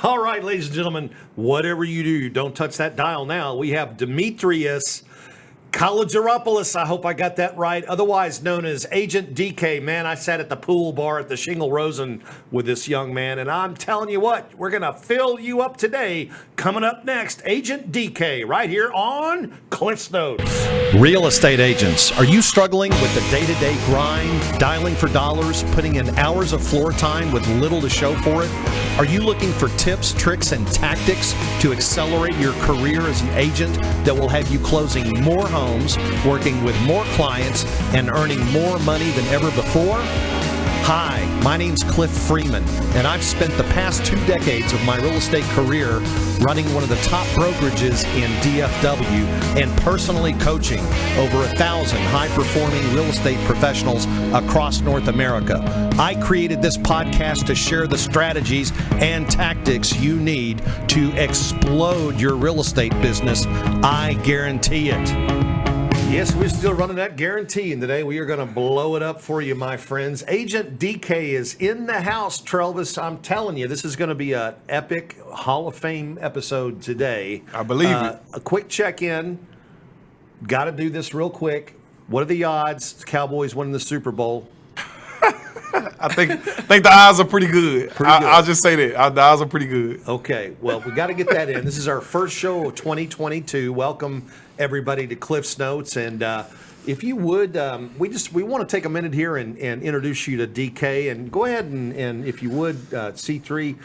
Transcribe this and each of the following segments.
All right, ladies and gentlemen, whatever you do, don't touch that dial now. We have Dimitrios Kalogeropoulos. I hope I got that right. Otherwise known as Agent DK. Man, I sat at the pool bar at the Shingle Rosen with this young man, and I'm telling you what, we're going to fill you up today. Coming up next, Agent DK, right here on Cliff's Notes. Real estate agents, are you struggling with the day-to-day grind, dialing for dollars, putting in hours of floor time with little to show for it? Are you looking for tips, tricks, and tactics to accelerate your career as an agent that will have you closing more homes, working with more clients, and earning more money than ever before? Hi, my name's Cliff Freeman, and I've spent the past 2 decades of my real estate career running one of the top brokerages in DFW and personally coaching over 1,000 high-performing real estate professionals across North America. I created this podcast to share the strategies and tactics you need to explode your real estate business. I guarantee it. Yes, we're still running that guarantee, and today we are going to blow it up for you, my friends. Agent DK is in the house, Trelvis. I'm telling you, this is going to be an epic Hall of Fame episode today. I believe it. A quick check-in. Got to do this real quick. What are the odds Cowboys winning the Super Bowl? I think the odds are pretty good. I'll just say that. The odds are pretty good. Okay, well, we got to get that in. This is our first show of 2022. Welcome, everybody, to Cliff's Notes. And if you would, we want to take a minute here and introduce you to DK. And go ahead and if you would, C3,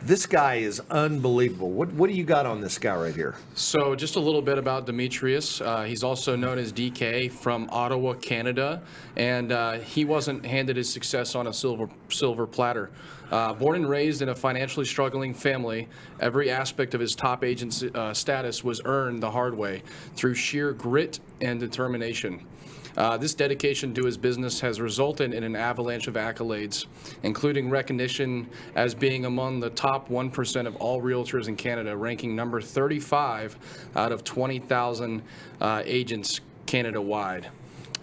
this guy is unbelievable. What do you got on this guy right here? So just a little bit about Dimitrios. He's also known as DK from Ottawa, Canada, and he wasn't handed his success on a silver platter. Born and raised in a financially struggling family, every aspect of his top agent status was earned the hard way through sheer grit and determination. This dedication to his business has resulted in an avalanche of accolades, including recognition as being among the top 1% of all realtors in Canada, ranking number 35 out of 20,000 agents Canada-wide.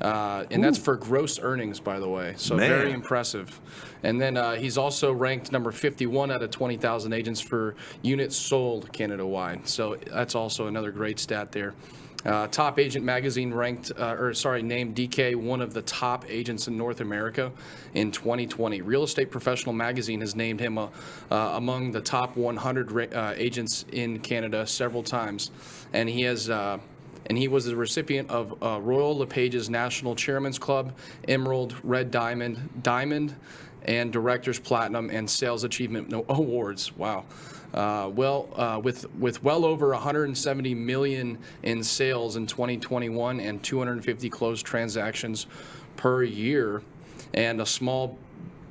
And that's for gross earnings, by the way, so Man. Very impressive. And then he's also ranked number 51 out of 20,000 agents for units sold Canada-wide, so that's also another great stat there. Top Agent Magazine named DK one of the top agents in North America in 2020. Real Estate Professional Magazine has named him among the top 100 agents in Canada several times, and he was the recipient of Royal LePage's National Chairman's Club, Emerald, Red Diamond, and Director's Platinum and Sales Achievement Awards. Wow. With well over 170 million in sales in 2021 and 250 closed transactions per year, and a small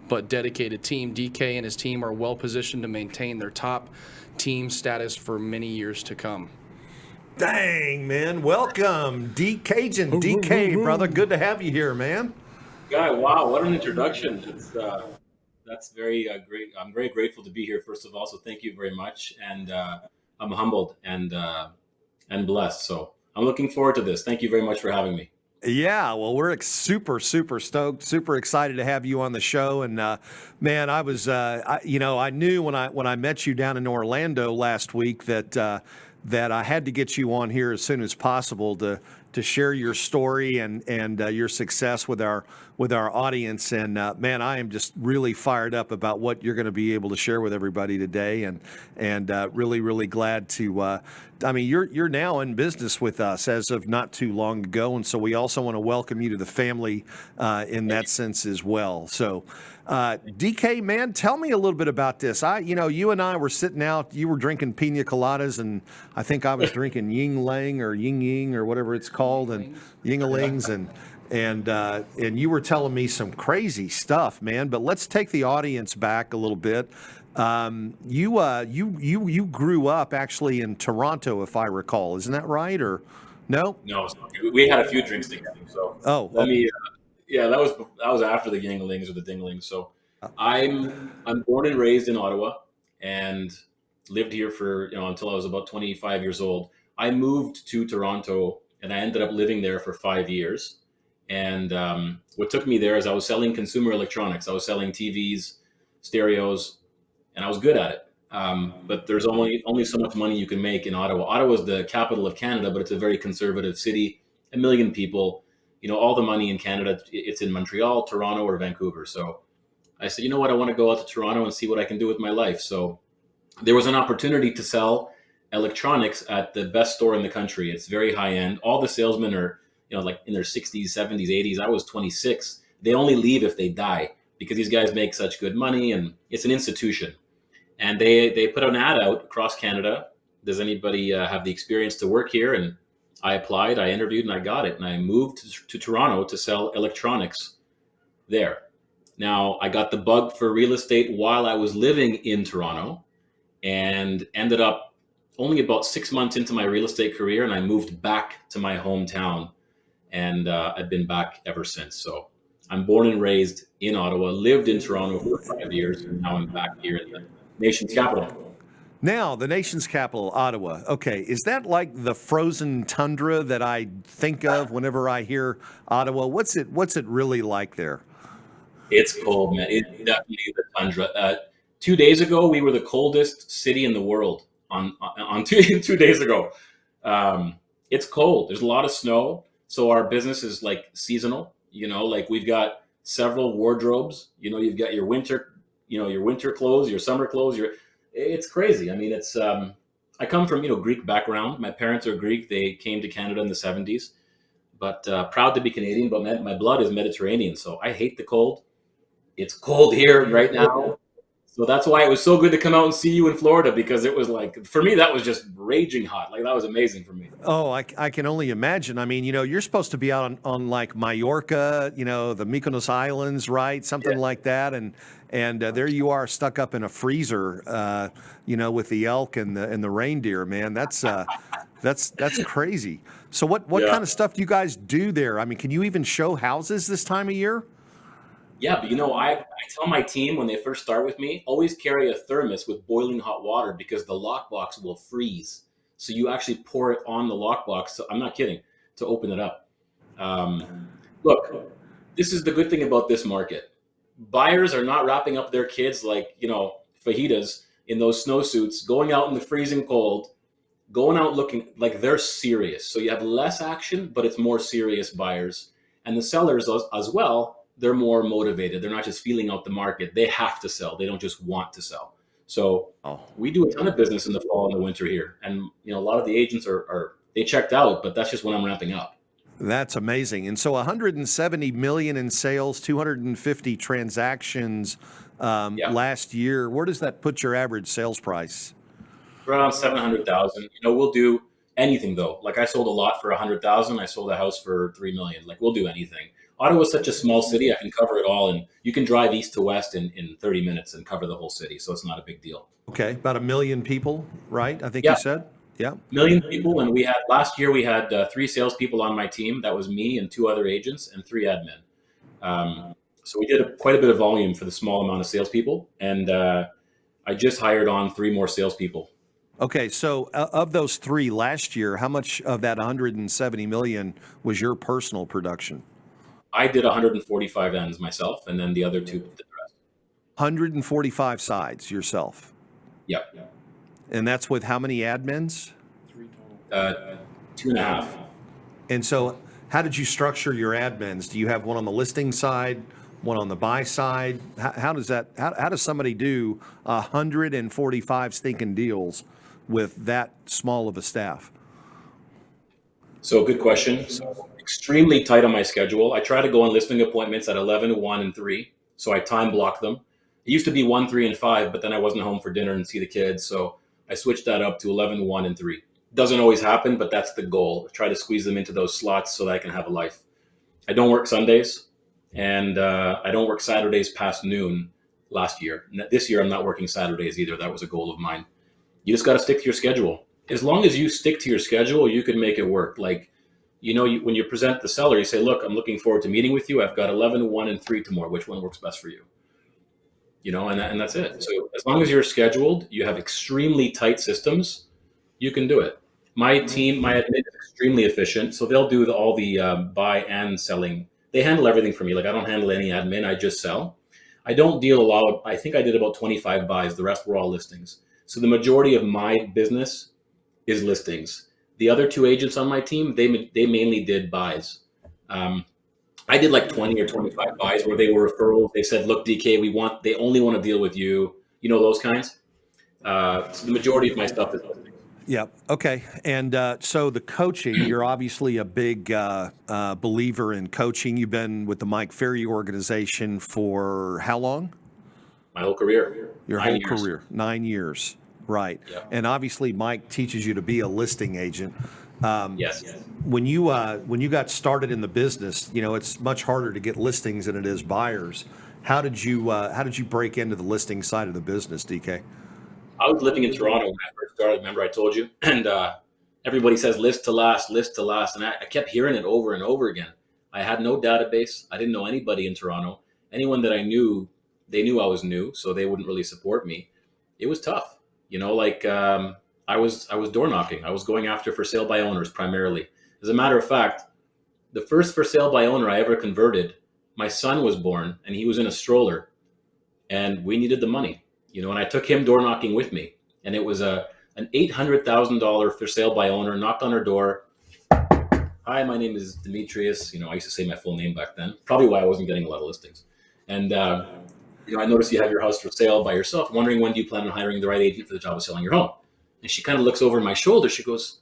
but dedicated team, DK and his team are well positioned to maintain their top team status for many years to come. Dang, man. Welcome, Agent DK, brother. Good to have you here, man. Guy, wow, what an introduction. That's very great. I'm very grateful to be here, first of all, so thank you very much. And I'm humbled and blessed. So I'm looking forward to this. Thank you very much for having me. Yeah, well, we're super stoked, super excited to have you on the show. And man, I was, I knew when I met you down in Orlando last week that I had to get you on here as soon as possible to share your story and your success with our audience. And man, I am just really fired up about what you're going to be able to share with everybody today. And really glad to. You're now in business with us as of not too long ago, and so we also want to welcome you to the family in that sense as well. So. DK, man, tell me a little bit about this. You and I were sitting out. You were drinking pina coladas, and I think I was drinking Ying Lang or Ying Ying or whatever it's called, and Yingalings, and you were telling me some crazy stuff, man. But let's take the audience back a little bit. You grew up actually in Toronto, if I recall. Isn't that right, or no? No, we had a few drinks together. So let me. Yeah, that was after the Yinglings or the Dinglings. So I'm born and raised in Ottawa and lived here for until I was about 25 years old. I moved to Toronto and I ended up living there for 5 years. And what took me there is I was selling consumer electronics. I was selling TVs, stereos, and I was good at it. But there's only so much money you can make in Ottawa. Ottawa is the capital of Canada, but it's a very conservative city, 1 million people. All the money in Canada, it's in Montreal, Toronto, or Vancouver. So I said, you know what, I want to go out to Toronto and see what I can do with my life. So there was an opportunity to sell electronics at the best store in the country. It's very high end. All the salesmen are, like in their 60s, 70s, 80s. I was 26. They only leave if they die because these guys make such good money, and it's an institution. And they put an ad out across Canada. Does anybody have the experience to work here? And I applied, I interviewed, and I got it. And I moved to Toronto to sell electronics there. Now, I got the bug for real estate while I was living in Toronto, and ended up only about 6 months into my real estate career, and I moved back to my hometown. And I've been back ever since. So I'm born and raised in Ottawa, lived in Toronto for 5 years, and now I'm back here in the nation's capital. Now, the nation's capital, Ottawa. Okay, is that like the frozen tundra that I think of whenever I hear Ottawa? What's it really like there? It's cold, man. It's definitely the tundra. 2 days ago, we were the coldest city in the world. On 2 days ago, it's cold. There's a lot of snow, so our business is like seasonal. Like we've got several wardrobes. You've got your winter, your winter clothes, your summer clothes. It's crazy. I mean, it's. I come from Greek background. My parents are Greek. They came to Canada in the 70s, but proud to be Canadian. But my blood is Mediterranean, so I hate the cold. It's cold here right now. So that's why it was so good to come out and see you in Florida, because it was like, for me, that was just raging hot. Like, that was amazing for me. Oh, I can only imagine. I mean, you're supposed to be out on like Mallorca, the Mykonos Islands, right? Something like that. And there you are stuck up in a freezer, with the elk and the reindeer, man. That's crazy. So what kind of stuff do you guys do there? I mean, can you even show houses this time of year? Yeah, but I tell my team when they first start with me, always carry a thermos with boiling hot water, because the lockbox will freeze. So you actually pour it on the lockbox. So I'm not kidding, to open it up. Look, this is the good thing about this market. Buyers are not wrapping up their kids like, fajitas in those snowsuits, going out in the freezing cold, going out looking like they're serious. So you have less action, but it's more serious buyers. And the sellers as well, they're more motivated. They're not just feeling out the market. They have to sell. They don't just want to sell. So we do a ton of business in the fall and the winter here. And, a lot of the agents they checked out, but that's just when I'm ramping up. That's amazing. And so 170 million in sales, 250 transactions last year. Where does that put your average sales price? Around 700,000. We'll do anything though. Like I sold a lot for 100,000. I sold a house for 3 million. Like we'll do anything. Ottawa's such a small city, I can cover it all, and you can drive east to west in 30 minutes and cover the whole city, so it's not a big deal. Okay, about 1 million people, right? I think you said? Yeah. 1 million people, and last year we had 3 salespeople on my team. That was me and 2 other agents and 3 admin. So we did quite a bit of volume for the small amount of salespeople, and I just hired on 3 more salespeople. Okay, so of those 3 last year, how much of that 170 million was your personal production? I did 145 ends myself, and then the other 2 did the rest. 145 sides yourself? Yep. And that's with how many admins? 3 total. 2.5. And so how did you structure your admins? Do you have one on the listing side, one on the buy side? How does somebody do 145 stinking deals with that small of a staff? So good question. So extremely tight on my schedule. I try to go on listing appointments at 11, 1, and 3. So I time block them. It used to be 1, 3, and 5, but then I wasn't home for dinner and see the kids. So I switched that up to 11, 1, and 3. Doesn't always happen, but that's the goal. I try to squeeze them into those slots so that I can have a life. I don't work Sundays, and I don't work Saturdays past noon last year. This year, I'm not working Saturdays either. That was a goal of mine. You just got to stick to your schedule. As long as you stick to your schedule, you can make it work. Like, when you present the seller, you say, look, I'm looking forward to meeting with you. I've got 11, 1, and 3 tomorrow. Which one works best for you? And that's it. So as long as you're scheduled, you have extremely tight systems, you can do it. My team, my admin is extremely efficient. So they'll do all the buy and selling. They handle everything for me. Like I don't handle any admin. I just sell. I don't deal a lot. I think I did about 25 buys. The rest were all listings. So the majority of my business is listings. The other two agents on my team, they mainly did buys. I did like 20 or 25 buys where they were referrals. They said, look, DK, they only want to deal with you. You know, those kinds. So the majority of my stuff is listings. Yeah. Okay. And so the coaching, you're obviously a big believer in coaching. You've been with the Mike Ferry organization for how long? My whole career. Your 9 whole years. career. 9 years. Right. Yeah. And obviously Mike teaches you to be a listing agent. Yes. When you got started in the business, you know, it's much harder to get listings than it is buyers. How did you break into the listing side of the business, DK? I was living in Toronto when I first started. Remember I told you? And everybody says list to last. And I kept hearing it over and over again. I had no database. I didn't know anybody in Toronto. Anyone that I knew, they knew I was new, so they wouldn't really support me. It was tough. You know, like I was door knocking. I was going after for sale by owners primarily. As a matter of fact, the first for sale by owner I ever converted, my son was born and he was in a stroller and we needed the money. You know, and I took him door knocking with me, and it was an $800,000 for sale by owner. Knocked on her door. Hi, my name is Dimitrios. You know, I used to say my full name back then. Probably why I wasn't getting a lot of listings. And you know, I noticed you have your house for sale by yourself. Wondering when do you plan on hiring the right agent for the job of selling your home? And she kind of looks over my shoulder. She goes,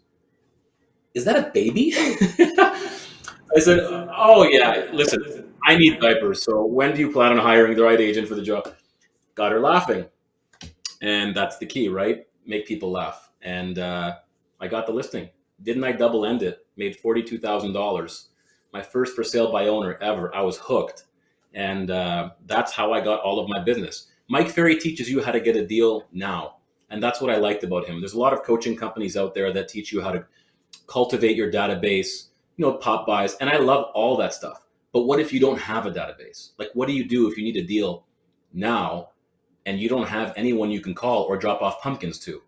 "Is that a baby?" I said, "Oh yeah. Listen, I need diapers. So when do you plan on hiring the right agent for the job?" Got her laughing. And that's the key, right? Make people laugh. And I got the listing. Didn't I double end it? Made $42,000. My first for sale by owner ever. I was hooked. And that's how I got all of my business. Mike Ferry teaches you how to get a deal now. And that's what I liked about him. There's a lot of coaching companies out there that teach you how to cultivate your database, you know, pop buys. And I love all that stuff. But what if you don't have a database? Like, what do you do if you need a deal now and you don't have anyone you can call or drop off pumpkins to?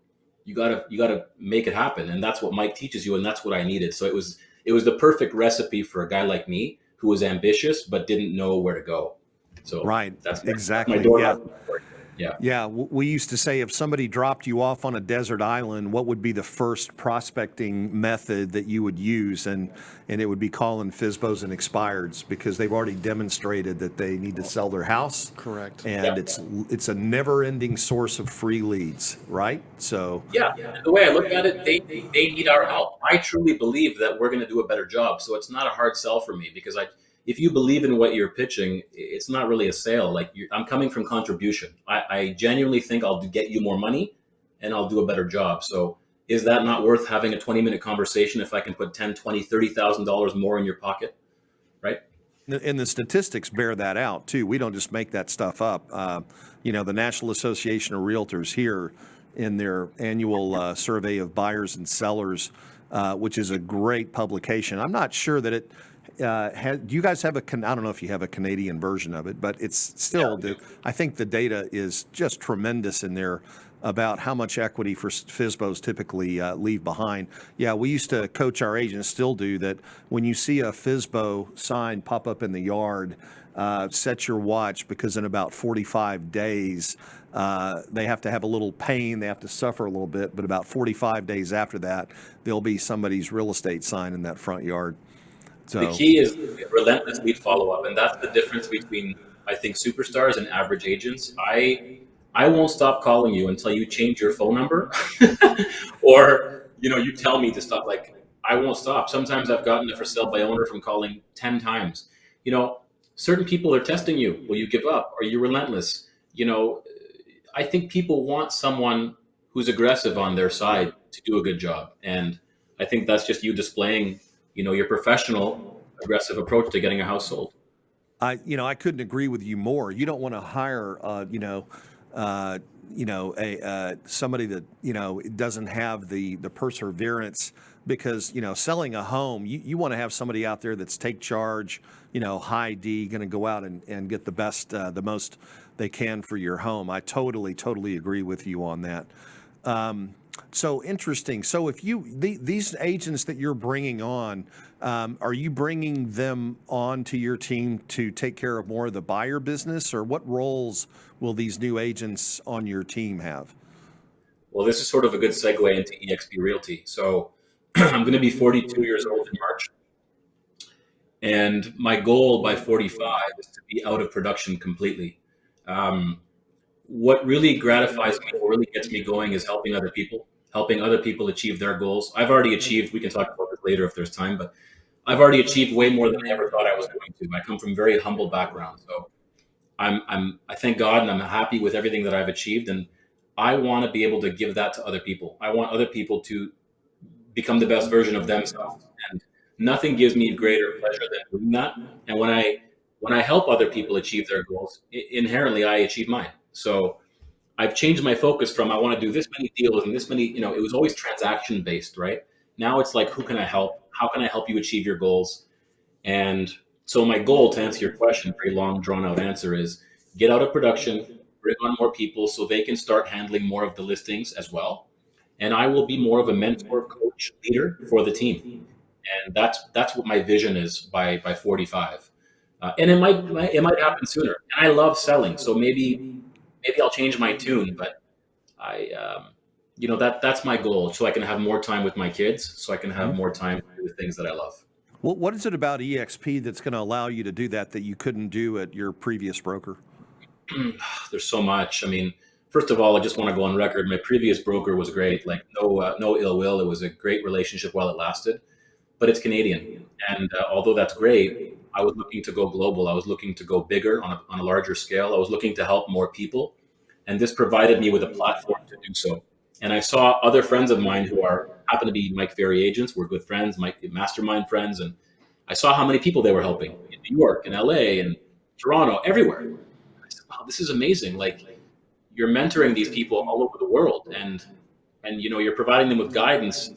You gotta make it happen. And that's what Mike teaches you. And that's what I needed. So it was the perfect recipe for a guy like me who was ambitious, but didn't know where to go. So right. That's exactly. my door. Yeah. Yeah. We used to say if somebody dropped you off on a desert island, what would be the first prospecting method that you would use? And it would be calling FSBOs and expireds because they've already demonstrated that they need to sell their house. Correct. And it's a never-ending source of free leads, right? So yeah, the way I look at it, they need our help. I truly believe that we're going to do a better job. So it's not a hard sell for me because if you believe in what you're pitching, it's not really a sale. Like I'm coming from contribution. I genuinely think I'll get you more money and I'll do a better job. So is that not worth having a 20-minute conversation if I can put $10,000, $20,000, $30,000 more in your pocket? Right? And the statistics bear that out too. We don't just make that stuff up. You know, the National Association of Realtors here in their annual survey of buyers and sellers, which is a great publication. I'm not sure that it do you guys have I don't know if you have a Canadian version of it, but it's still, I think the data is just tremendous in there about how much equity for FSBOs typically leave behind. Yeah, we used to coach our agents, still do, that when you see a FSBO sign pop up in the yard, set your watch because in about 45 days, they have to have a little pain, they have to suffer a little bit, but about 45 days after that, there'll be somebody's real estate sign in that front yard. So the key is relentless lead follow-up, and that's the difference between, I think, superstars and average agents. I won't stop calling you until you change your phone number or, you know, you tell me to stop. Like, I won't stop. Sometimes I've gotten a for sale by owner from calling 10 times. You know, certain people are testing you. Will you give up? Are you relentless? You know, I think people want someone who's aggressive on their side to do a good job. And I think that's just you displaying, you know, your professional, aggressive approach to getting a house sold. I couldn't agree with you more. You don't want to hire, somebody that, you know, doesn't have the perseverance because, you know, selling a home, you want to have somebody out there that's take charge, you know, high D, going to go out and get the best, the most they can for your home. I totally agree with you on that. So interesting. So if these agents that you're bringing on, are you bringing them on to your team to take care of more of the buyer business, or what roles will these new agents on your team have? Well, this is sort of a good segue into EXP Realty. So I'm going to be 42 years old in March. And my goal by 45 is to be out of production completely. What really gratifies me, what really gets me going is helping other people achieve their goals. I've already achieved, we can talk about this later if there's time, but I've already achieved way more than I ever thought I was going to. I come from a very humble background. So I thank God and I'm happy with everything that I've achieved. And I want to be able to give that to other people. I want other people to become the best version of themselves. And nothing gives me greater pleasure than doing that. And when I help other people achieve their goals, inherently I achieve mine. So I've changed my focus from I want to do this many deals and this many, it was always transaction based, right? Now it's like, who can I help? How can I help you achieve your goals? And so my goal, to answer your question, very long drawn out answer, is get out of production, bring on more people so they can start handling more of the listings as well. And I will be more of a mentor, coach, leader for the team. And that's what my vision is by 45. And it might happen sooner. And I love selling, so maybe I'll change my tune. But that's my goal, so I can have more time with my kids, so I can have more time to do the things that I love. Well, what is it about EXP that's going to allow you to do that you couldn't do at your previous broker? There's so much. I mean, first of all, I just want to go on record. My previous broker was great. Like no ill will. It was a great relationship while it lasted. But it's Canadian. And although that's great, I was looking to go global. I was looking to go bigger on a larger scale. I was looking to help more people. And this provided me with a platform to do so. And I saw other friends of mine who happen to be Mike Ferry agents. We're good friends, mastermind friends. And I saw how many people they were helping in New York and LA and Toronto, everywhere. And I said, wow, this is amazing. Like, you're mentoring these people all over the world. And you're providing them with guidance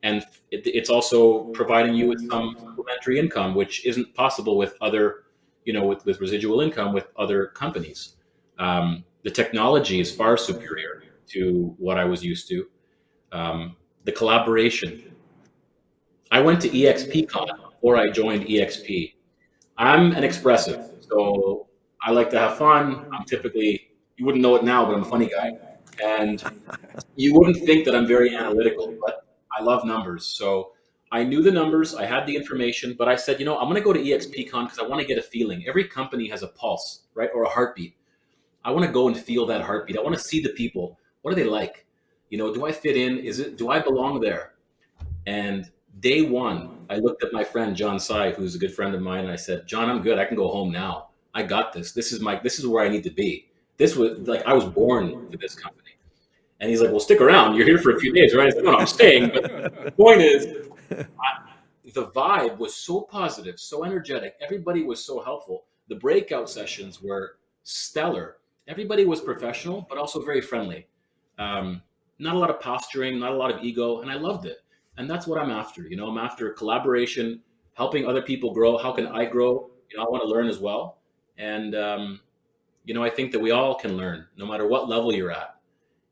and it's also providing you with some supplementary income, which isn't possible with other, with residual income with other companies. The technology is far superior to what I was used to. The collaboration. I went to EXPCon before I joined EXP. I'm an expressive, so I like to have fun. I'm typically, you wouldn't know it now, but I'm a funny guy. And you wouldn't think that I'm very analytical, but I love numbers. So I knew the numbers, I had the information, but I said, I'm going to go to EXPCon because I want to get a feeling. Every company has a pulse, right? Or a heartbeat. I want to go and feel that heartbeat. I want to see the people. What are they like? Do I fit in? Do I belong there? And day one, I looked at my friend, John Sai, who's a good friend of mine. And I said, John, I'm good. I can go home now. I got this. This is where I need to be. This was like, I was born for this company. And he's like, well, stick around. You're here for a few days, right? I said, no, I'm staying. But the point is, the vibe was so positive, so energetic. Everybody was so helpful. The breakout sessions were stellar. Everybody was professional, but also very friendly. Not a lot of posturing, not a lot of ego. And I loved it. And that's what I'm after. I'm after collaboration, helping other people grow. How can I grow? I want to learn as well. And, I think that we all can learn, no matter what level you're at.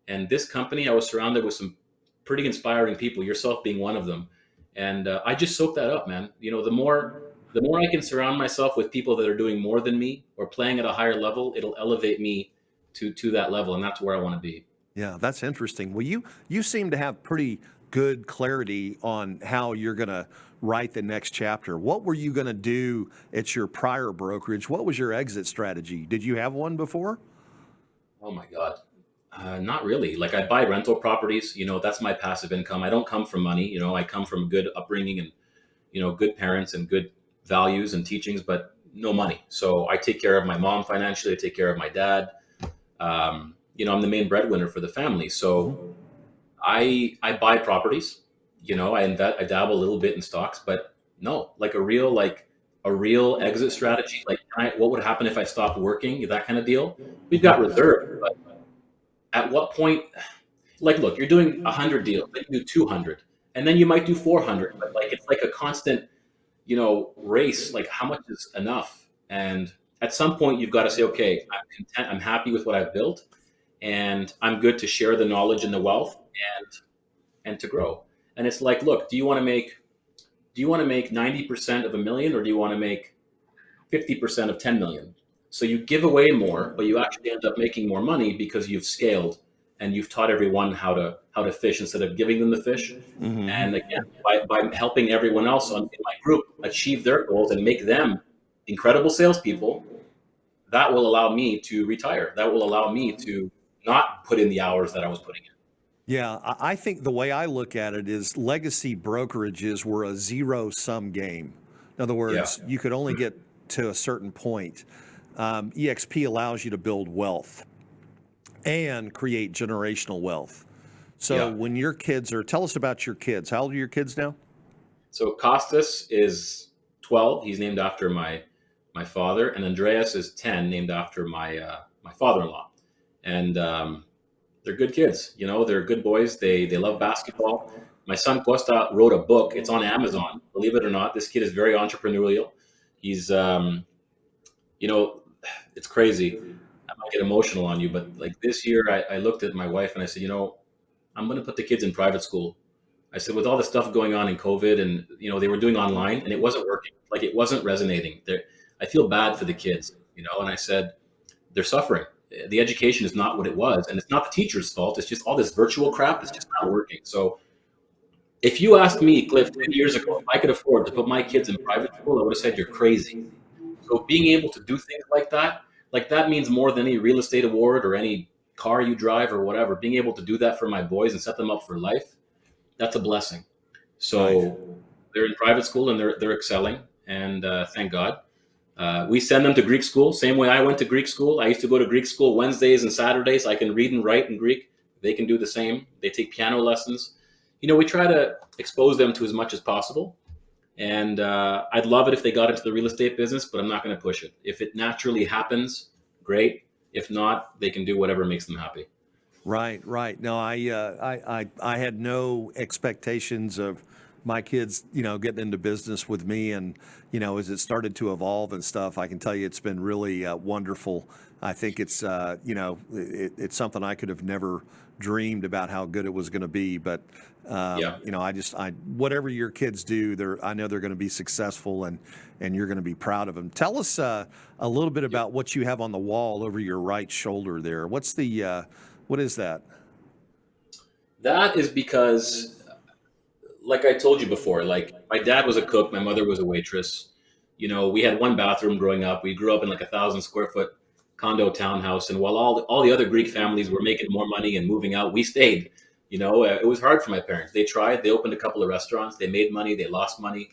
And this company, I was surrounded with some pretty inspiring people, yourself being one of them. And I just soaked that up, man. The more I can surround myself with people that are doing more than me or playing at a higher level, it'll elevate me to that level. And that's where I want to be. Yeah, that's interesting. Well, you seem to have pretty good clarity on how you're going to write the next chapter. What were you going to do at your prior brokerage? What was your exit strategy? Did you have one before? Oh, my God. Not really. Like, I buy rental properties, that's my passive income. I don't come from money. I come from a good upbringing and, good parents and good values and teachings, but no money. So I take care of my mom financially. I take care of my dad. I'm the main breadwinner for the family. So I buy properties, I dabble a little bit in stocks, but no, like a real exit strategy. Like, what would happen if I stopped working? That kind of deal. We've got reserve, but at what point, like, look, you're doing 100 deals, then you do 200, and then you might do 400, but like, it's like a constant, race, like how much is enough? And at some point you've got to say, okay, I'm content, I'm happy with what I've built, and I'm good to share the knowledge and the wealth and to grow. And it's like, look, do you want to make 90% of $1 million, or do you want to make 50% of 10 million? So you give away more, but you actually end up making more money because you've scaled and you've taught everyone how to fish instead of giving them the fish. And again, by helping everyone else in my group achieve their goals and make them incredible salespeople, that will allow me to retire. That will allow me to not put in the hours that I was putting in. Yeah, I think the way I look at it is legacy brokerages were a zero-sum game. In other words, you could only get to a certain point. EXP allows you to build wealth and create generational wealth. So when your kids are, tell us about your kids. How old are your kids now? So Costas is 12. He's named after my father, and Andreas is 10, named after my father-in-law. And they're good kids. You know, they're good boys. They love basketball. My son Costa wrote a book. It's on Amazon. Believe it or not, this kid is very entrepreneurial. He's, you know, it's crazy. I might get emotional on you, but like this year, I looked at my wife and I said, you know, I'm going to put the kids in private school. I said, with all the stuff going on in COVID, and you know, they were doing online and it wasn't working. Like, it wasn't resonating. I feel bad for the kids, you know. And I said, they're suffering. The education is not what it was, and it's not the teacher's fault. It's just all this virtual crap is just not working. So if you asked me, Cliff, 10 years ago, if I could afford to put my kids in private school, I would have said you're crazy. So being able to do things like that means more than any real estate award or any car you drive or whatever. Being able to do that for my boys and set them up for life, that's a blessing. So they're in private school and they're excelling, and thank God. We send them to Greek school, same way I went to Greek school. I used to go to Greek school Wednesdays and Saturdays. I can read and write in Greek. They can do the same. They take piano lessons. You know, we try to expose them to as much as possible. And I'd love it if they got into the real estate business, but I'm not going to push it. If it naturally happens, great. If not, they can do whatever makes them happy. Right. No, I had no expectations of my kids, you know, getting into business with me, and you know, as it started to evolve and stuff, I can tell you it's been really wonderful. I think it's you know, it's something I could have never dreamed about how good it was going to be, but you know, I whatever your kids do, I know they're going to be successful, and you're going to be proud of them. Tell us a little bit about what you have on the wall over your right shoulder there. What is that? That is because, like I told you before, like my dad was a cook, my mother was a waitress. You know, we had one bathroom growing up. We grew up in like 1,000 square foot condo townhouse, and while all the other Greek families were making more money and moving out, we stayed. You know, it was hard for my parents. They tried. They opened a couple of restaurants. They made money. They lost money.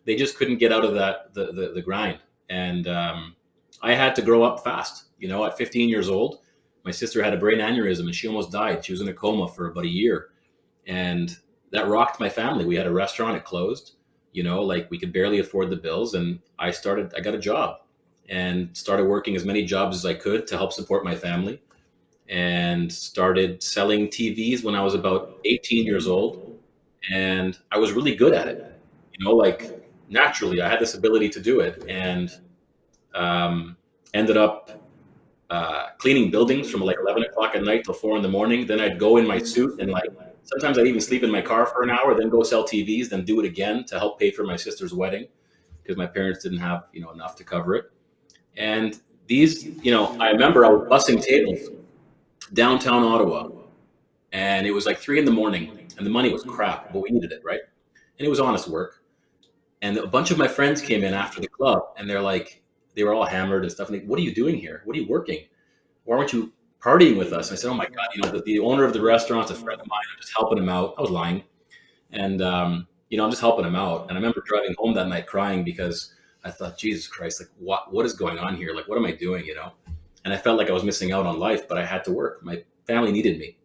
They just couldn't get out of the grind. And I had to grow up fast. You know, at 15 years old, my sister had a brain aneurysm and she almost died. She was in a coma for about a year. And that rocked my family. We had a restaurant, it closed. You know, like we could barely afford the bills. And I got a job and started working as many jobs as I could to help support my family, and started selling TVs when I was about 18 years old. And I was really good at it. You know, like naturally I had this ability to do it, and ended up cleaning buildings from like 11 o'clock at night till 4 in the morning. Then I'd go in my suit and like, sometimes I'd even sleep in my car for an hour, then go sell TVs, then do it again to help pay for my sister's wedding, because my parents didn't have, you know, enough to cover it. And these, you know, I remember I was bussing tables downtown Ottawa, and it was like 3 in the morning, and the money was crap, but we needed it, right? And it was honest work. And a bunch of my friends came in after the club, and they're like, they were all hammered and stuff. And like, what are you doing here? What are you working? Why aren't you partying with us? And I said, oh my God, you know, the owner of the restaurant's a friend of mine. I'm just helping him out. I was lying. And, you know, I'm just helping him out. And I remember driving home that night crying because I thought, Jesus Christ, like what is going on here? Like, what am I doing? You know? And I felt like I was missing out on life, but I had to work. My family needed me.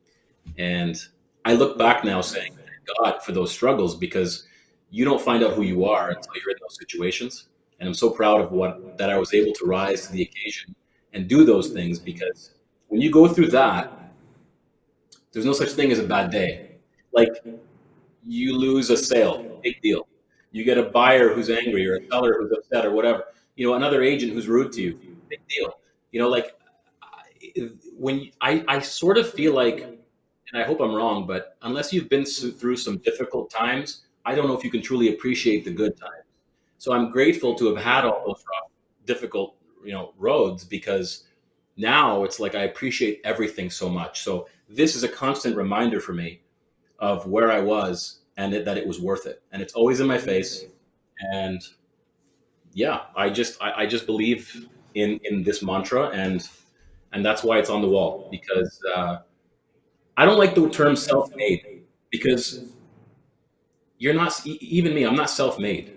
And I look back now saying, thank God for those struggles, because you don't find out who you are until you're in those situations. And I'm so proud of that I was able to rise to the occasion and do those things, because when you go through that, there's no such thing as a bad day. Like, you lose a sale, big deal. You get a buyer who's angry, or a seller who's upset, or whatever. You know, another agent who's rude to you, big deal. You know, like when I sort of feel like, and I hope I'm wrong, but unless you've been through some difficult times, I don't know if you can truly appreciate the good times. So I'm grateful to have had all those rough, difficult, you know, roads, because now it's like I appreciate everything so much. So this is a constant reminder for me of where I was and that it was worth it. And it's always in my face. And yeah, I just believe in this mantra, and that's why it's on the wall, because I don't like the term self-made, because you're not, even me, I'm not self-made.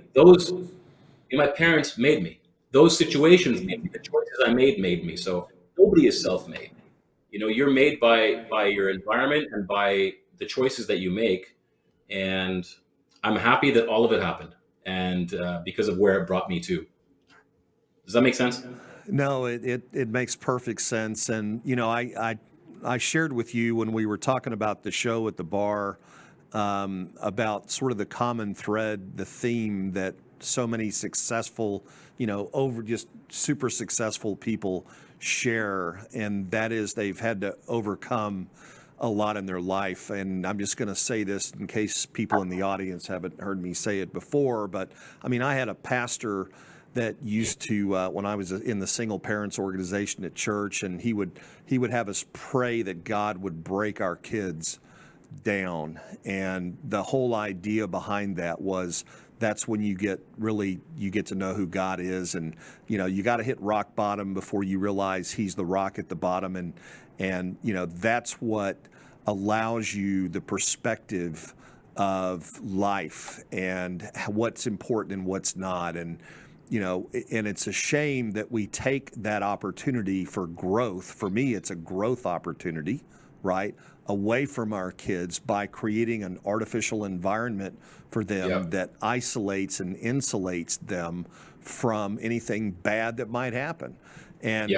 My parents made me. Those situations made me. The choices I made me. So nobody is self-made. You're made by your environment and by the choices that you make. And I'm happy that all of it happened, and because of where it brought me to. Does that make sense? No, it makes perfect sense. And, I shared with you when we were talking about the show at the bar, about sort of the common thread, the theme that so many successful, just super successful people share. And that is they've had to overcome a lot in their life. And I'm just going to say this in case people in the audience haven't heard me say it before. But I had a pastor that used to, when I was in the single parents organization at church, and he would have us pray that God would break our kids down. And the whole idea behind that was that's when you get to know who God is. And, you got to hit rock bottom before you realize he's the rock at the bottom. And that's what allows you the perspective of life and what's important and what's not. And it's a shame that we take that opportunity for growth. For me, it's a growth opportunity, right? Away from our kids by creating an artificial environment for them that isolates and insulates them from anything bad that might happen. And,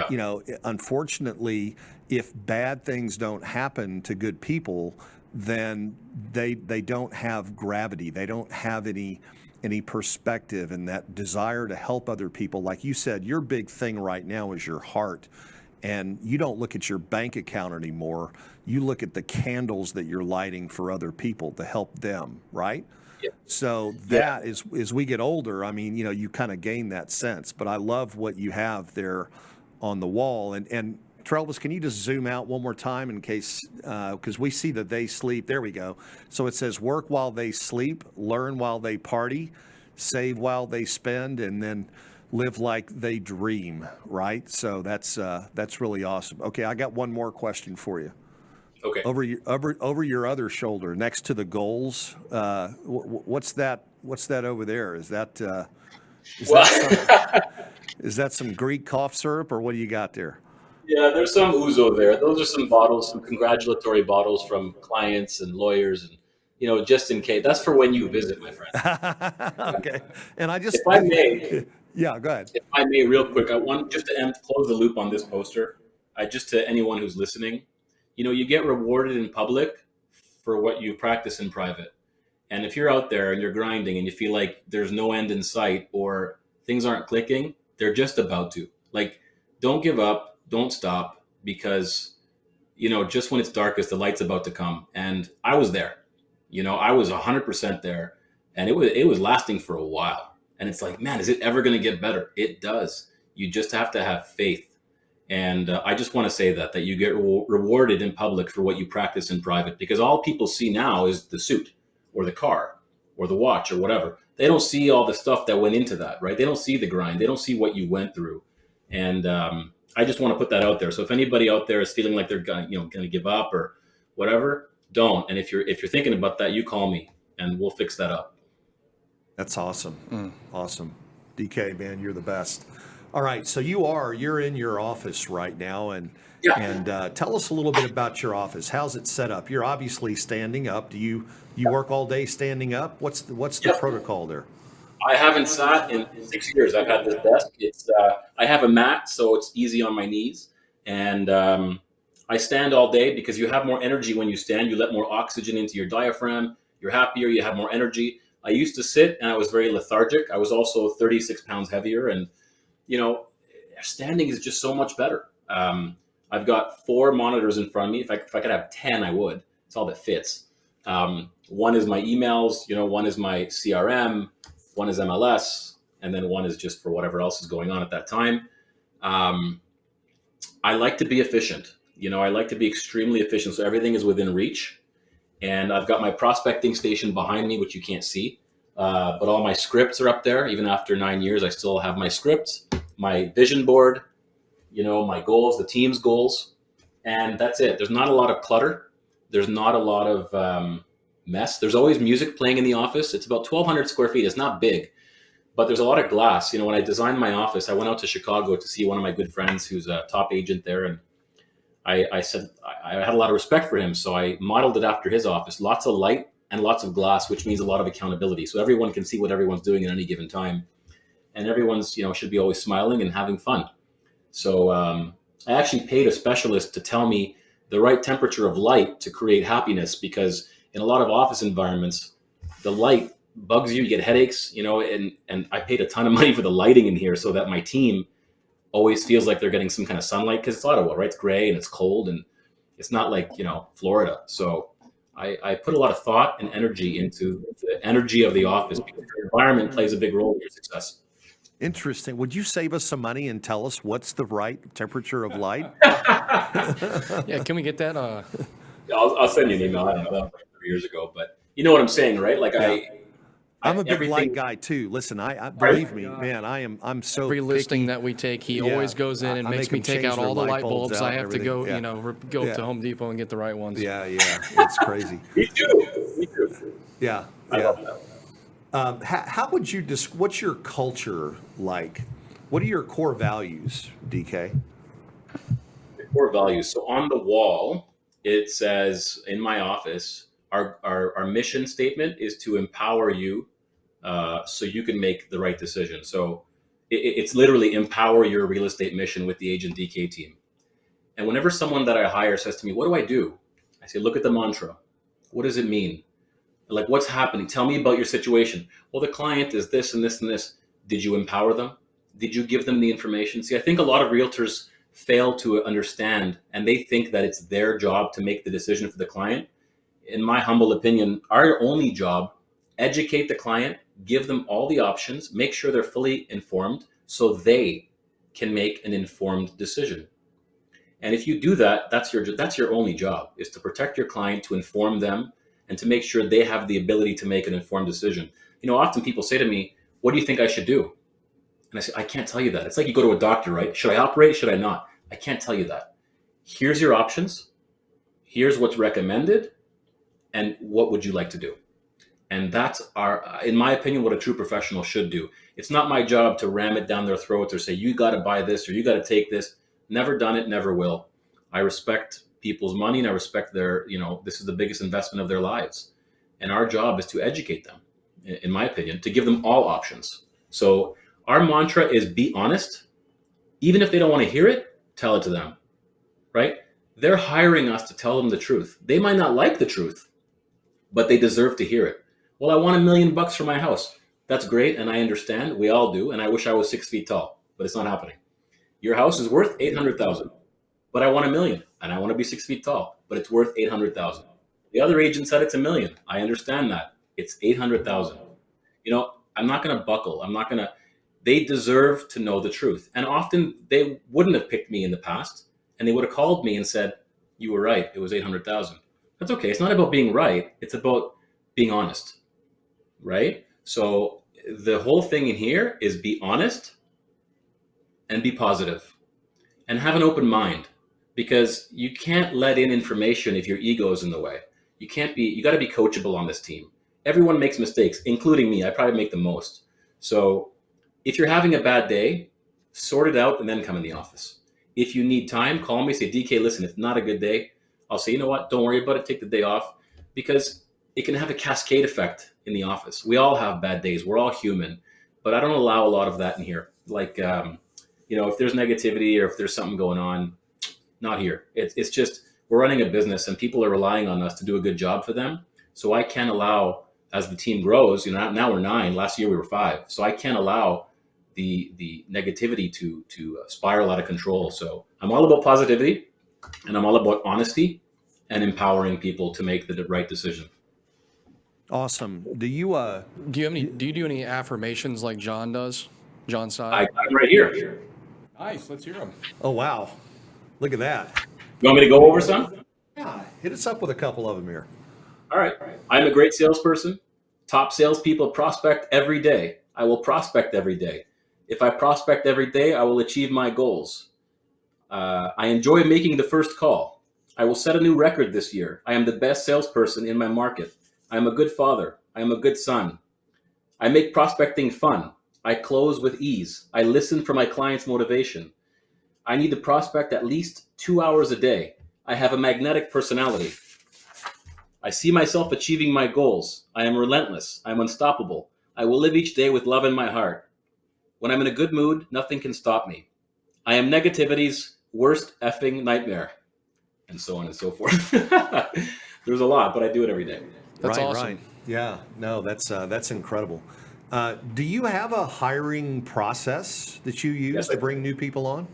unfortunately, if bad things don't happen to good people, then they don't have gravity. They don't have any perspective, and that desire to help other people. Like you said, your big thing right now is your heart, and you don't look at your bank account anymore. You look at the candles that you're lighting for other people to help them, right? Yeah. So that is, as we get older, you kind of gain that sense. But I love what you have there on the wall. And Travis, can you just zoom out one more time in case, because we see that they sleep. There we go. So it says work while they sleep, learn while they party, save while they spend, and then live like they dream, right? So that's really awesome. Okay, I got one more question for you. Okay. Over your other shoulder, next to the goals, what's that over there? Is that is that some Greek cough syrup, or what do you got there? Yeah, there's some ouzo there. Those are some bottles, some congratulatory bottles from clients and lawyers, and just in case. That's for when you visit, my friend. Okay. And if I may, yeah, go ahead. If I may, real quick, I want just to close the loop on this poster. Just to anyone who's listening, you get rewarded in public for what you practice in private. And if you're out there and you're grinding and you feel like there's no end in sight or things aren't clicking, they're just about to. Like, don't give up. Don't stop, because, just when it's darkest, the light's about to come. And I was there, I was 100% there, and it was lasting for a while. And it's like, man, is it ever going to get better? It does. You just have to have faith. And I just want to say that you get rewarded in public for what you practice in private, because all people see now is the suit or the car or the watch or whatever. They don't see all the stuff that went into that, right? They don't see the grind. They don't see what you went through. And, I just want to put that out there. So if anybody out there is feeling like they're going to give up or whatever, don't. And if you're thinking about that, you call me and we'll fix that up. That's awesome. Awesome. DK, man, you're the best. All right. So you're in your office right now, and tell us a little bit about your office. How's it set up? You're obviously standing up. Do you work all day standing up? What's the protocol there? I haven't sat in 6 years. I've had this desk. It's I have a mat, so it's easy on my knees, and I stand all day because you have more energy when you stand. You let more oxygen into your diaphragm. You're happier. You have more energy. I used to sit, and I was very lethargic. I was also 36 pounds heavier, and standing is just so much better. I've got 4 monitors in front of me. If I could have 10, I would. It's all that fits. One is my emails. One is my CRM. One is MLS, and then one is just for whatever else is going on at that time. I like to be efficient. I like to be extremely efficient, so everything is within reach. And I've got my prospecting station behind me, which you can't see, but all my scripts are up there. Even after 9 years, I still have my scripts, my vision board, my goals, the team's goals, and that's it. There's not a lot of clutter. There's not a lot of mess. There's always music playing in the office. It's about 1,200 square feet. It's not big, but there's a lot of glass. When I designed my office, I went out to Chicago to see one of my good friends who's a top agent there, and I said I had a lot of respect for him, so I modeled it after his office. Lots of light and lots of glass, which means a lot of accountability. So everyone can see what everyone's doing at any given time, and everyone's should be always smiling and having fun. So I actually paid a specialist to tell me the right temperature of light to create happiness, because in a lot of office environments, the light bugs you. You get headaches, and I paid a ton of money for the lighting in here so that my team always feels like they're getting some kind of sunlight, because it's Ottawa, right? It's gray and it's cold, and it's not like, Florida. So I put a lot of thought and energy into the energy of the office, because the environment plays a big role in your success. Interesting. Would you save us some money and tell us what's the right temperature of light? Yeah, can we get that? I'll send you an email. I don't know, that was like 3 years ago, but you know what I'm saying, right? Like I'm a big light guy too. Listen, I believe me, man. I'm so every listing picky. that we take, he always goes in and I makes make me them take change out their all the light bulbs bulbs. out I and have to go, everything. go to Home Depot and get the right ones. Yeah, it's crazy. Me too. Yeah. I love that. How would you what's your culture like? What are your core values, DK? The core values. So on the wall, it says in my office, our mission statement is to empower you so you can make the right decision. So it's literally empower your real estate mission with the Agent DK team. And whenever someone that I hire says to me, what do I do? I say, look at the mantra. What does it mean? Like, what's happening? Tell me about your situation. Well, the client is this and this and this. Did you empower them? Did you give them the information? See, I think a lot of realtors fail to understand, and they think that it's their job to make the decision for the client. In my humble opinion, our only job, educate the client, give them all the options, make sure they're fully informed so they can make an informed decision. And if you do that, that's your only job, is to protect your client, to inform them, and to make sure they have the ability to make an informed decision. Often people say to me, what do you think I should do? And I say, I can't tell you that. It's like you go to a doctor, right? Should I operate? Should I not? I can't tell you that. Here's your options. Here's what's recommended. And what would you like to do? And that's in my opinion, what a true professional should do. It's not my job to ram it down their throats or say, you got to buy this or you got to take this. Never done it, never will. I respect people's money and I respect their, this is the biggest investment of their lives. And our job is to educate them, in my opinion, to give them all options. So our mantra is be honest. Even if they don't want to hear it, tell it to them, right? They're hiring us to tell them the truth. They might not like the truth, but they deserve to hear it. Well, I want $1 million for my house. That's great. And I understand. We all do. And I wish I was 6 feet tall, but it's not happening. Your house is worth $800,000, but I want $1 million and I want to be 6 feet tall, but it's worth $800,000. The other agent said it's $1 million. I understand that. It's $800,000. I'm not going to buckle. They deserve to know the truth. And often they wouldn't have picked me in the past and they would have called me and said, you were right. It was $800,000. That's okay. It's not about being right. It's about being honest, right? So the whole thing in here is be honest and be positive and have an open mind, because you can't let in information if your ego is in the way. You got to be coachable on this team. Everyone makes mistakes, including me. I probably make the most. So if you're having a bad day, sort it out and then come in the office. If you need time, call me, say, DK, listen, it's not a good day. I'll say, you know what? Don't worry about it. Take the day off, because it can have a cascade effect in the office. We all have bad days. We're all human, but I don't allow a lot of that in here. Like, if there's negativity or if there's something going on, not here. It's just, we're running a business and people are relying on us to do a good job for them. So I can't allow, as the team grows, now we're 9, last year we were 5. So I can't allow the negativity to spiral out of control. So I'm all about positivity and I'm all about honesty and empowering people to make the right decision. Awesome. Do you do any affirmations like John does? John Sy? I'm right here. Nice. Let's hear them. Oh, wow. Look at that. You want me to go over some? Yeah, hit us up with a couple of them here. All right. I'm a great salesperson. Top salespeople prospect every day. I will prospect every day. If I prospect every day, I will achieve my goals. I enjoy making the first call. I will set a new record this year. I am the best salesperson in my market. I am a good father. I am a good son. I make prospecting fun. I close with ease. I listen for my client's motivation. I need to prospect at least 2 hours a day. I have a magnetic personality. I see myself achieving my goals. I am relentless. I am unstoppable. I will live each day with love in my heart. When I'm in a good mood, nothing can stop me. I am negativity's worst effing nightmare. And so on and so forth. There's a lot, but I do it every day. That's awesome. Right. Yeah, no, that's incredible. Do you have a hiring process that you use to bring new people on?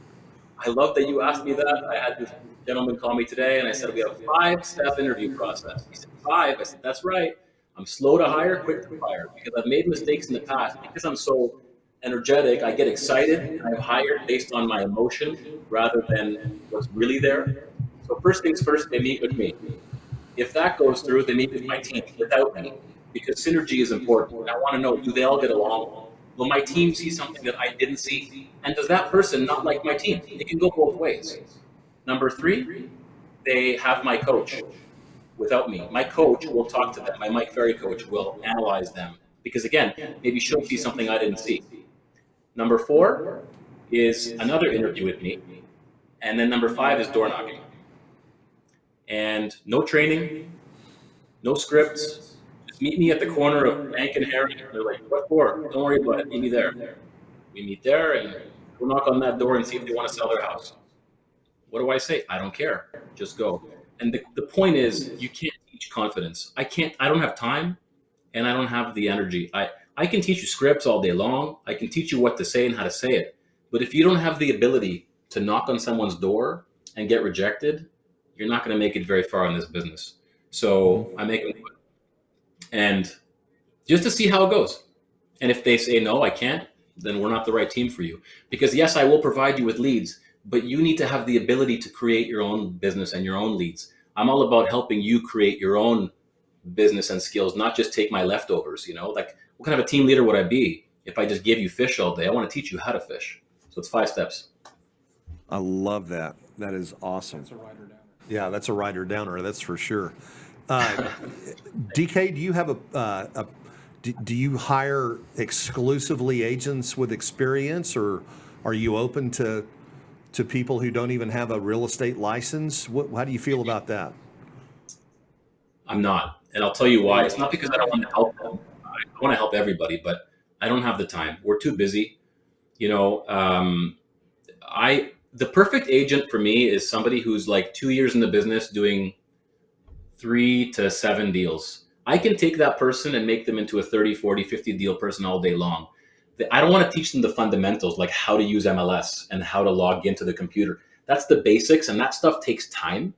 I love that you asked me that. I had this gentleman call me today, and I said, we have a 5-step interview process. He said, 5? I said, that's right. I'm slow to hire, quick to fire, because I've made mistakes in the past. Because I'm so energetic, I get excited, and I've hired based on my emotion rather than what's really there. So first things first, they meet with me. If that goes through, they meet with my team without me, because synergy is important. I want to know, do they all get along? Will my team see something that I didn't see? And does that person not like my team? It can go both ways. Number 3, they have my coach without me. My coach will talk to them. My Mike Ferry coach will analyze them. Because again, maybe she'll see something I didn't see. Number 4 is another interview with me. And then number 5 is door knocking. And no training, no scripts. Just meet me at the corner of Bank and Harry. They're like, what for? Don't worry about it. Meet me there. We meet there and we'll knock on that door and see if they want to sell their house. What do I say? I don't care. Just go. And the point is, you can't teach confidence. I don't have time and I don't have the energy. I can teach you scripts all day long. I can teach you what to say and how to say it. But if you don't have the ability to knock on someone's door and get rejected, you're not going to make it very far in this business. So I make them do it. And just to see how it goes. And if they say, no, I can't, then we're not the right team for you. Because yes, I will provide you with leads, but you need to have the ability to create your own business and your own leads. I'm all about helping you create your own business and skills, not just take my leftovers, like what kind of a team leader would I be if I just gave you fish all day? I want to teach you how to fish. So it's 5 steps. I love that. That is awesome. That's a writer downer. Yeah, that's a writer downer. That's for sure. DK, do you have do you hire exclusively agents with experience, or are you open to people who don't even have a real estate license? How do you feel about that? I'm not, and I'll tell you why. It's not because I don't want to help them. I want to help everybody, but I don't have the time. We're too busy. The perfect agent for me is somebody who's like 2 years in the business doing 3 to 7 deals. I can take that person and make them into a 30, 40, 50 deal person all day long. I don't want to teach them the fundamentals, like how to use MLS and how to log into the computer. That's the basics, and that stuff takes time.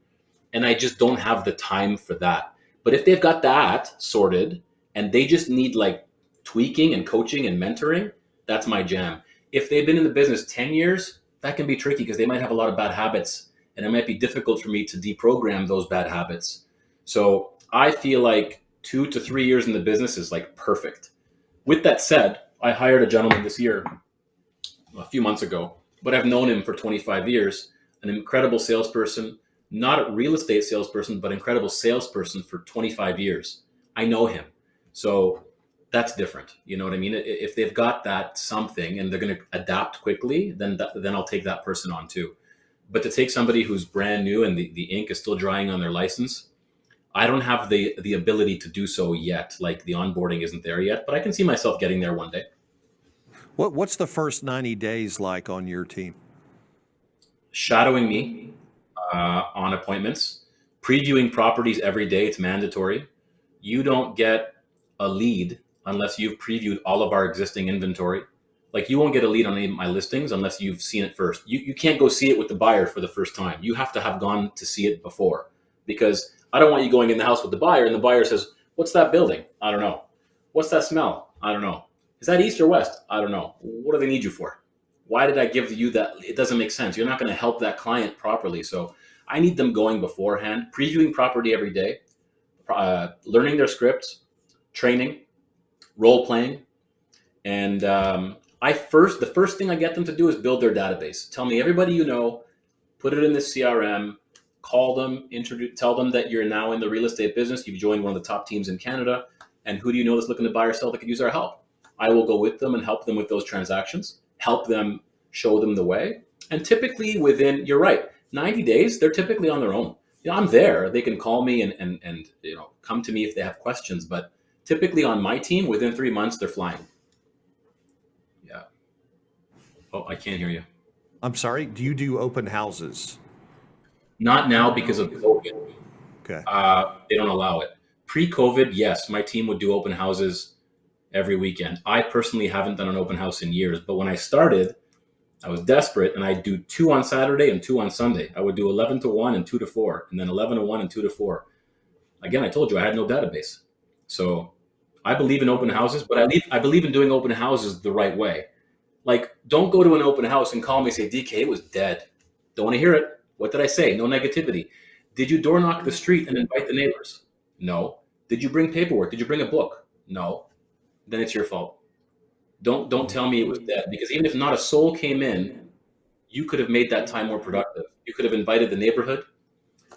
And I just don't have the time for that. But if they've got that sorted and they just need like tweaking and coaching and mentoring, that's my jam. If they've been in the business 10 years, that can be tricky because they might have a lot of bad habits, and it might be difficult for me to deprogram those bad habits. So I feel like 2 to 3 years in the business is like perfect. With that said, I hired a gentleman this year, a few months ago, but I've known him for 25 years, an incredible salesperson, not a real estate salesperson, but incredible salesperson for 25 years. I know him. So that's different. You know what I mean? If they've got that something and they're going to adapt quickly, then I'll take that person on too. But to take somebody who's brand new and the ink is still drying on their license, I don't have the ability to do so yet. Like the onboarding isn't there yet, but I can see myself getting there one day. What's the first 90 days like on your team? Shadowing me on appointments, previewing properties every day. It's mandatory. You don't get a lead unless you've previewed all of our existing inventory. Like you won't get a lead on any of my listings unless you've seen it first. You can't go see it with the buyer for the first time. You have to have gone to see it before, because I don't want you going in the house with the buyer and the buyer says, what's that building? I don't know. What's that smell? I don't know. Is that east or west? I don't know. What do they need you for? why did I give you that? It doesn't make sense. You're not going to help that client properly. So I need them going beforehand, previewing property every day, learning their scripts, training, role playing. And the first thing I get them to do is build their database. Tell me everybody you know, put it in the CRM, call them, tell them that you're now in the real estate business. You've joined one of the top teams in Canada. And who do you know that's looking to buy or sell that could use our help? I will go with them and help them with those transactions, help them, show them the way. And typically you're right, 90 days, they're typically on their own. I'm there. They can call me and come to me if they have questions. But typically on my team, within 3 months, they're flying. Yeah. Oh, I can't hear you. I'm sorry. Do you do open houses? Not now because of COVID. Okay. They don't allow it. Pre-COVID, yes, my team would do open houses every weekend. I personally haven't done an open house in years, but when I started, I was desperate and I'd do 2 on Saturday and 2 on Sunday. I would do 11 to 1 and 2 to 4, and then 11 to 1 and 2 to 4. Again, I told you I had no database. So I believe in open houses, but I believe in doing open houses the right way. Like, don't go to an open house and call me and say, DK, it was dead. Don't want to hear it. What did I say? No negativity. Did you door knock the street and invite the neighbors? No. Did you bring paperwork? Did you bring a book? No. Then it's your fault. Don't tell me it was dead, because even if not a soul came in, you could have made that time more productive. You could have invited the neighborhood.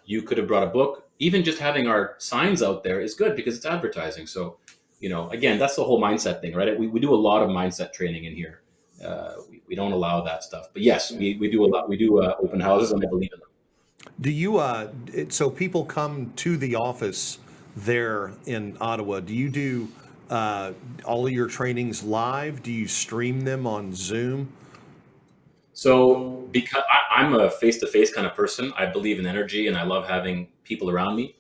You could have brought a book. Even just having our signs out there is good because it's advertising. So, again, that's the whole mindset thing, right? We do a lot of mindset training in here. We don't allow that stuff. But yes, we do a lot. We do open houses, and I believe in them. Do you, so people come to the office there in Ottawa, do you do all of your trainings live? Do you stream them on Zoom? So because I'm a face-to-face kind of person, I believe in energy and I love having people around me.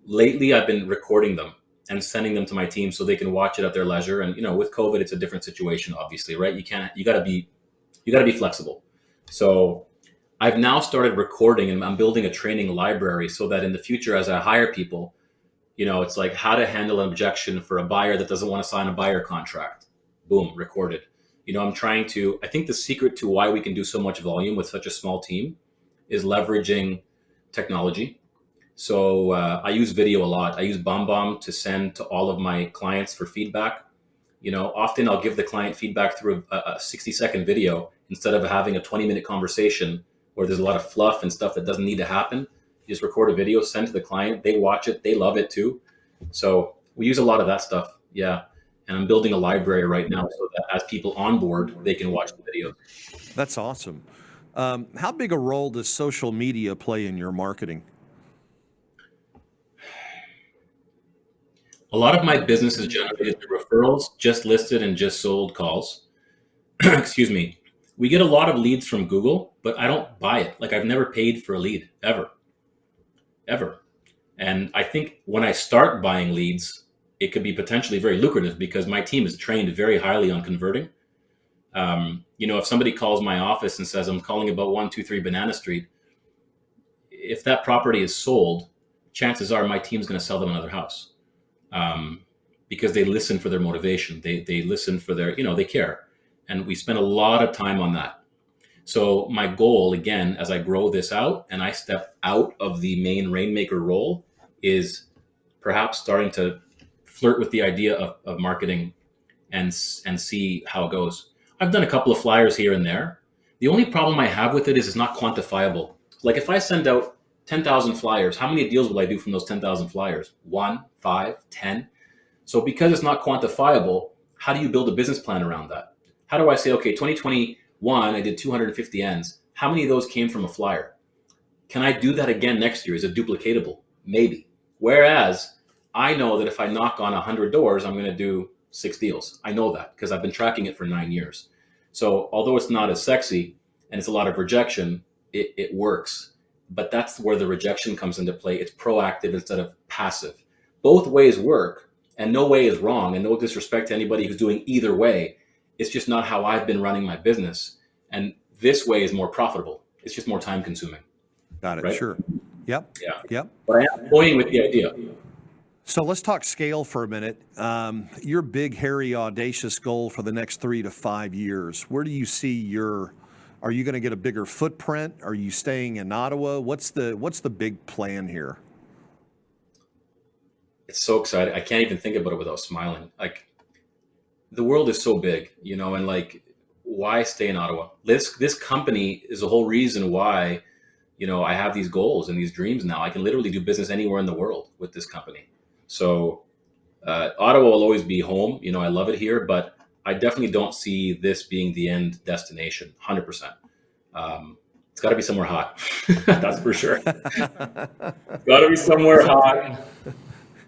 Lately, I've been recording them and sending them to my team so they can watch it at their leisure. And, with COVID, it's a different situation, obviously, right? You gotta be flexible. So I've now started recording, and I'm building a training library so that in the future, as I hire people, it's like how to handle an objection for a buyer that doesn't want to sign a buyer contract. Boom, recorded. I think the secret to why we can do so much volume with such a small team is leveraging technology. So I use video a lot. I use BombBomb to send to all of my clients for feedback. Often I'll give the client feedback through a 60-second video instead of having a 20-minute conversation where there's a lot of fluff and stuff that doesn't need to happen. You just record a video, send to the client. They watch it. They love it too. So we use a lot of that stuff. Yeah. And I'm building a library right now so that as people onboard, they can watch the video. That's awesome. How big a role does social media play in your marketing? A lot of my business is generated through referrals, just listed and just sold calls. Excuse me. We get a lot of leads from Google, but I don't buy it. Like, I've never paid for a lead, ever. And I think when I start buying leads, it could be potentially very lucrative because my team is trained very highly on converting. If somebody calls my office and says, I'm calling about 123 Banana Street, if that property is sold, chances are my team's going to sell them another house. Because they listen for their motivation. They listen for their, they care. And we spend a lot of time on that. So my goal, again, as I grow this out and I step out of the main rainmaker role, is perhaps starting to flirt with the idea of marketing and see how it goes. I've done a couple of flyers here and there. The only problem I have with it is it's not quantifiable. Like, if I send out 10,000 flyers, how many deals will I do from those 10,000 flyers? 1, 5, 10? So because it's not quantifiable, how do you build a business plan around that? How do I say, okay, 2021, I did 250 ends. How many of those came from a flyer? Can I do that again next year? Is it duplicatable? Maybe. Whereas I know that if I knock on 100 doors, I'm going to do 6 deals. I know that because I've been tracking it for 9 years. So although it's not as sexy and it's a lot of rejection, it works. But that's where the rejection comes into play. It's proactive instead of passive. Both ways work, and no way is wrong, and no disrespect to anybody who's doing either way. It's just not how I've been running my business. And this way is more profitable. It's just more time consuming. Got it. Right? Sure. Yep. Yeah. Yep. But I am toying with the idea. So let's talk scale for a minute. Your big, hairy, audacious goal for the next 3 to 5 years, where do you see are you going to get a bigger footprint? Are you staying in Ottawa? What's the big plan here? It's so exciting. I can't even think about it without smiling. Like, the world is so big, and like, why stay in Ottawa? This company is the whole reason why, I have these goals and these dreams now. I can literally do business anywhere in the world with this company. So Ottawa will always be home. I love it here, but I definitely don't see this being the end destination, 100%. It's got to be somewhere hot. That's for sure. It's got to be somewhere hot.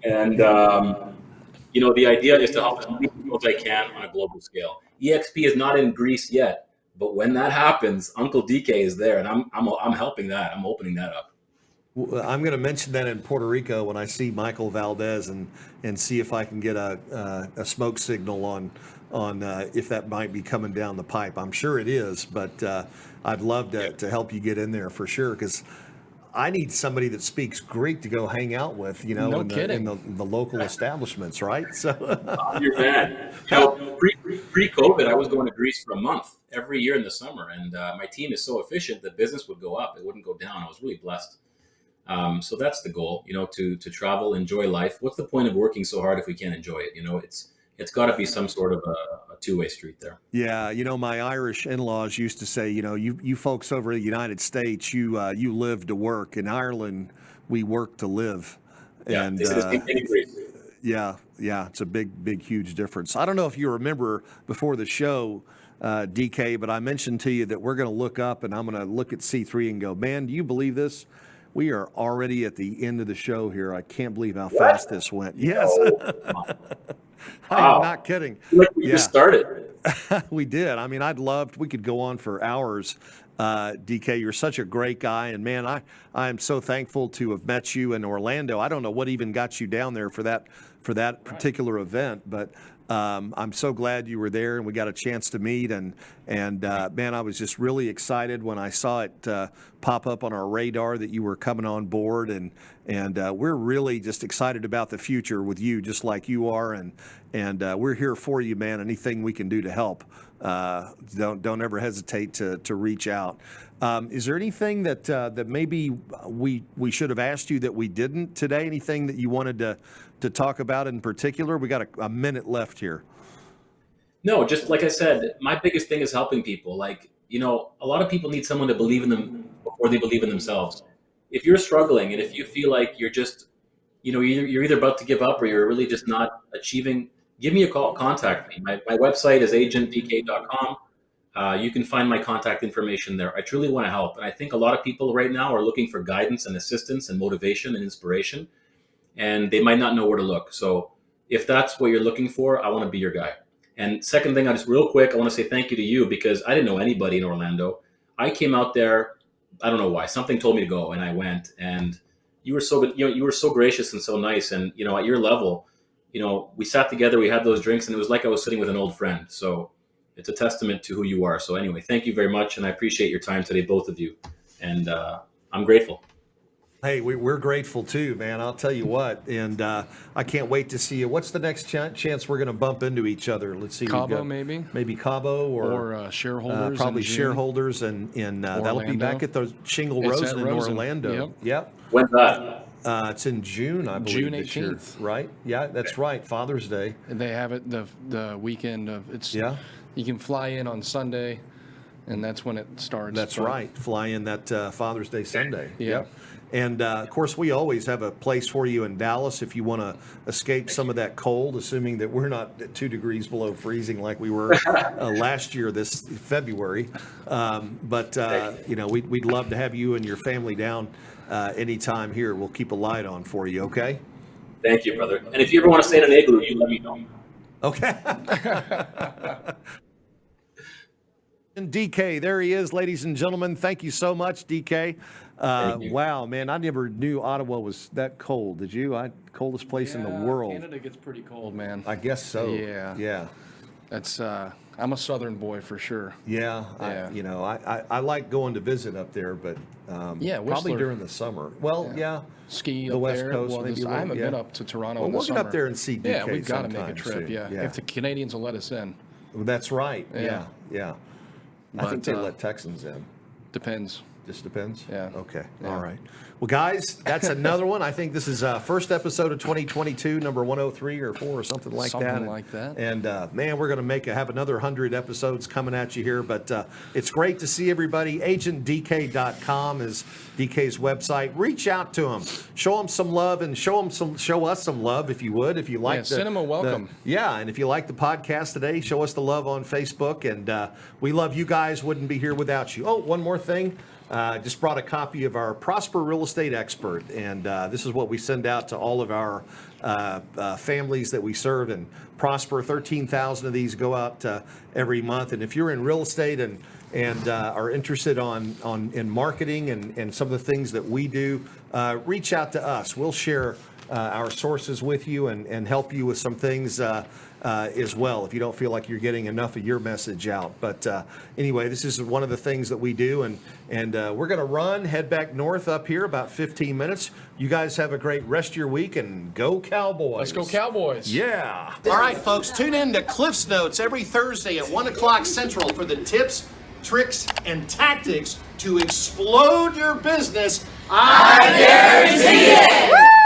And, the idea is to help as many people as I can on a global scale. EXP is not in Greece yet, but when that happens, Uncle DK is there, and I'm helping that. I'm opening that up. I'm going to mention that in Puerto Rico when I see Michael Valdez and see if I can get a smoke signal on if that might be coming down the pipe. I'm sure it is, but I'd love to help you get in there for sure, because I need somebody that speaks Greek to go hang out with, in the local establishments, right? So you're mad. Pre-COVID, I was going to Greece for a month every year in the summer, and my team is so efficient that business would go up; it wouldn't go down. I was really blessed. So that's the goal, to travel, enjoy life. What's the point of working so hard if we can't enjoy it? It's got to be some sort of a two-way street there. Yeah, my Irish in-laws used to say, you folks over in the United States, you live to work. In Ireland, we work to live. Yeah, and yeah, it's a big, huge difference. I don't know if you remember before the show, DK, but I mentioned to you that we're going to look up, and I'm going to look at C3 and go, man, do you believe this? We are already at the end of the show here. I can't believe how fast this went. Yes. I'm not kidding. Like we just started. We did. I mean, we could go on for hours. DK, you're such a great guy. And man, I am so thankful to have met you in Orlando. I don't know what even got you down there for that particular event, but I'm so glad you were there and we got a chance to meet. And man, I was just really excited when I saw it pop up on our radar that you were coming on board. And we're really just excited about the future with you, just like you are. And we're here for you, man. Anything we can do to help, don't ever hesitate to reach out. Is there anything that maybe we should have asked you that we didn't today? Anything that you wanted to talk about in particular? We got a minute left here. No, just like I said, my biggest thing is helping people. Like, a lot of people need someone to believe in them before they believe in themselves. If you're struggling and if you feel like you're just, you're either about to give up or you're really just not achieving, give me a call, contact me. My website is agentdk.com. You can find my contact information there. I truly want to help. And I think a lot of people right now are looking for guidance and assistance and motivation and inspiration, and they might not know where to look. So if that's what you're looking for, I want to be your guy. And second thing, I want to say thank you to you, because I didn't know anybody in Orlando. I came out there, I don't know why, something told me to go and I went, and you were so good. You were so gracious and so nice. And, at your level, we sat together, we had those drinks, and it was like I was sitting with an old friend. So it's a testament to who you are. So anyway, thank you very much. And I appreciate your time today, both of you. And I'm grateful. Hey, we're grateful too, man. I'll tell you what. And I can't wait to see you. What's the next chance we're going to bump into each other? Let's see. Cabo, maybe. Maybe Cabo or shareholders. Probably shareholders. And that'll be back at the Shingle Rosen in Orlando. Yep. When's that? It's in June, I believe. June 18th. Right? Yeah, that's right. Father's Day. And they have it the weekend of it's. Yeah. You can fly in on Sunday, and that's when it starts. That's right. Fly in that Father's Day Sunday. Yeah. Yep. And, of course, we always have a place for you in Dallas if you want to escape some of that cold, assuming that we're not at 2 degrees below freezing like we were last year this February. But we'd love to have you and your family down anytime here. We'll keep a light on for you, okay? Thank you, brother. And if you ever want to stay in an igloo, you let me know. Okay. And DK, there he is, ladies and gentlemen. Thank you so much, DK. Wow, man, I never knew Ottawa was that cold. Did you? Coldest place in the world. Canada gets pretty cold, man. I guess so. Yeah. Yeah. That's I'm a Southern boy for sure. Yeah, Yeah. I like going to visit up there, but Yeah, probably Whistler. during the summer. Well, yeah, Ski the up West there. Coast. Well, maybe a I little, haven't yeah. been up to Toronto Well, in the we'll get summer. up there and see DK. Yeah, we've got to make a sometime trip. soon. Yeah. If the Canadians will let us in. That's right. Yeah. Yeah. I But, think they let Texans in. Depends. Just depends? Yeah. Okay. Yeah. All right. Well, guys, that's another one. I think this is first episode of 2022, number 103 or 4 or something like that. Something like that. And, man, we're going to have another 100 episodes coming at you here. But it's great to see everybody. AgentDK.com is DK's website. Reach out to them. Show them some love and show us some love if you would. If you like send them a welcome. And if you like the podcast today, show us the love on Facebook. And we love you guys. Wouldn't be here without you. Oh, one more thing. Just brought a copy of our Prosper Real Estate Expert, and this is what we send out to all of our families that we serve. And Prosper, 13,000 of these go out every month. And if you're in real estate and are interested in marketing and some of the things that we do, reach out to us. We'll share our sources with you and help you with some things as well if you don't feel like you're getting enough of your message out. But anyway, this is one of the things that we do, and we're going to head back north up here about 15 minutes. You guys have a great rest of your week, and go Cowboys. Let's go Cowboys. Yeah. All right, folks, tune in to Cliff's Notes every Thursday at 1 o'clock Central for the tips, tricks, and tactics to explode your business. I guarantee it.